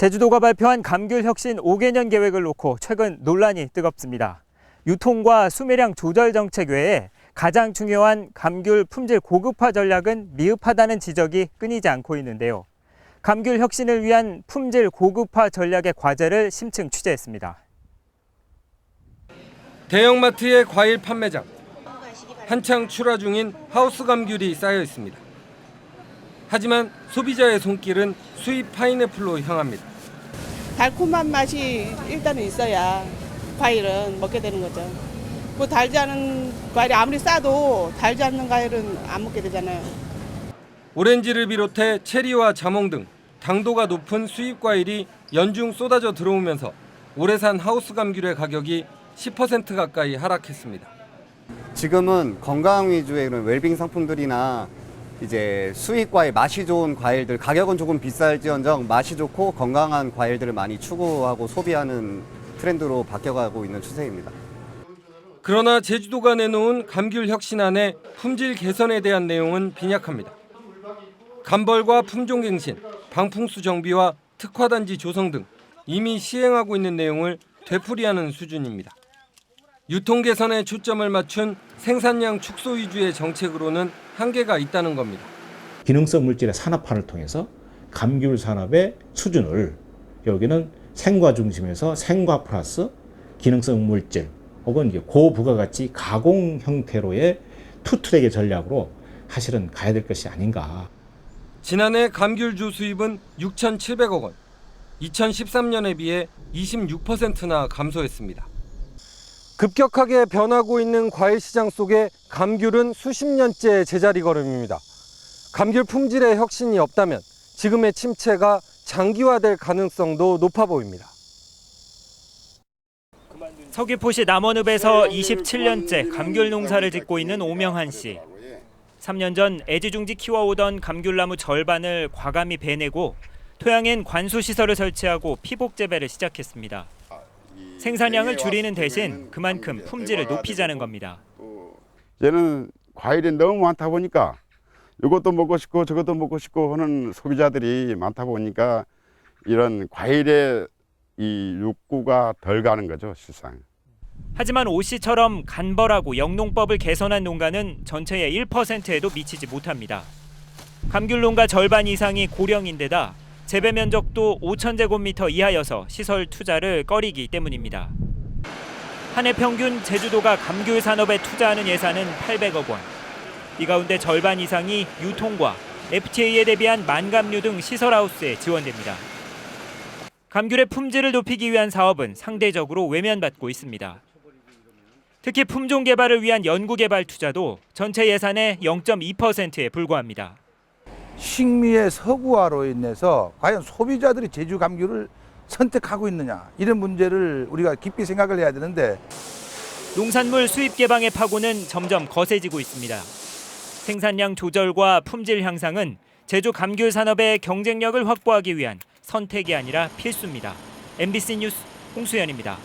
제주도가 발표한 감귤 혁신 5개년 계획을 놓고 최근 논란이 뜨겁습니다. 유통과 수매량 조절 정책 외에 가장 중요한 감귤 품질 고급화 전략은 미흡하다는 지적이 끊이지 않고 있는데요. 감귤 혁신을 위한 품질 고급화 전략의 과제를 심층 취재했습니다. 대형마트의 과일 판매장. 한창 출하 중인 하우스 감귤이 쌓여 있습니다. 하지만 소비자의 손길은 수입 파인애플로 향합니다. 달콤한 맛이 일단은 있어야 과일은 먹게 되는 거죠. 뭐 달지 않은 과일이 아무리 싸도 달지 않는 과일은 안 먹게 되잖아요. 오렌지를 비롯해 체리와 자몽 등 당도가 높은 수입 과일이 연중 쏟아져 들어오면서 올해 산 하우스 감귤의 가격이 10% 가까이 하락했습니다. 지금은 건강 위주의 그런 웰빙 상품들이나 이제 수입 과일, 맛이 좋은 과일들, 가격은 조금 비쌀지언정 맛이 좋고 건강한 과일들을 많이 추구하고 소비하는 트렌드로 바뀌어가고 있는 추세입니다. 그러나 제주도가 내놓은 감귤 혁신안의 품질 개선에 대한 내용은 빈약합니다. 감벌과 품종갱신, 방풍수 정비와 특화단지 조성 등 이미 시행하고 있는 내용을 되풀이하는 수준입니다. 유통 개선에 초점을 맞춘 생산량 축소 위주의 정책으로는 한계가 있다는 겁니다. 기능성 물질의 산업화를 통해서 감귤 산업의 수준을 여기는 생과 중심에서 생과 플러스 기능성 물질 혹은 고부가가치 가공 형태로의 투트랙의 전략으로 사실은 가야 될 것이 아닌가. 지난해 감귤주 수입은 6,700억 원, 2013년에 비해 26%나 감소했습니다. 급격하게 변하고 있는 과일 시장 속에 감귤은 수십 년째 제자리 걸음입니다. 감귤 품질의 혁신이 없다면 지금의 침체가 장기화될 가능성도 높아 보입니다. 서귀포시 남원읍에서 27년째 감귤 농사를 짓고 있는 오명한 씨. 3년 전 애지중지 키워오던 감귤나무 절반을 과감히 베내고 토양엔 관수시설을 설치하고 피복 재배를 시작했습니다. 생산량을 줄이는 대신 그만큼 품질을 높이자는 겁니다. 얘는 과일이 너무 많다 보니까 이것도 먹고 싶고 저것도 먹고 싶고 하는 소비자들이 많다 보니까 이런 과일의 이 욕구가 덜 가는 거죠, 실상. 하지만 오 씨처럼 간벌하고 영농법을 개선한 농가는 전체의 1%에도 미치지 못합니다. 감귤 농가 절반 이상이 고령인데다 재배 면적도 5,000제곱미터 이하여서 시설 투자를 꺼리기 때문입니다. 한 해 평균 제주도가 감귤 산업에 투자하는 예산은 800억 원. 이 가운데 절반 이상이 유통과 FTA에 대비한 만감류 등 시설하우스에 지원됩니다. 감귤의 품질을 높이기 위한 사업은 상대적으로 외면받고 있습니다. 특히 품종 개발을 위한 연구개발 투자도 전체 예산의 0.2%에 불과합니다. 식미의 서구화로 인해서 과연 소비자들이 제주 감귤을 선택하고 있느냐, 이런 문제를 우리가 깊이 생각을 해야 되는데 농산물 수입 개방의 파고는 점점 거세지고 있습니다. 생산량 조절과 품질 향상은 제주 감귤 산업의 경쟁력을 확보하기 위한 선택이 아니라 필수입니다. MBC 뉴스 홍수연입니다.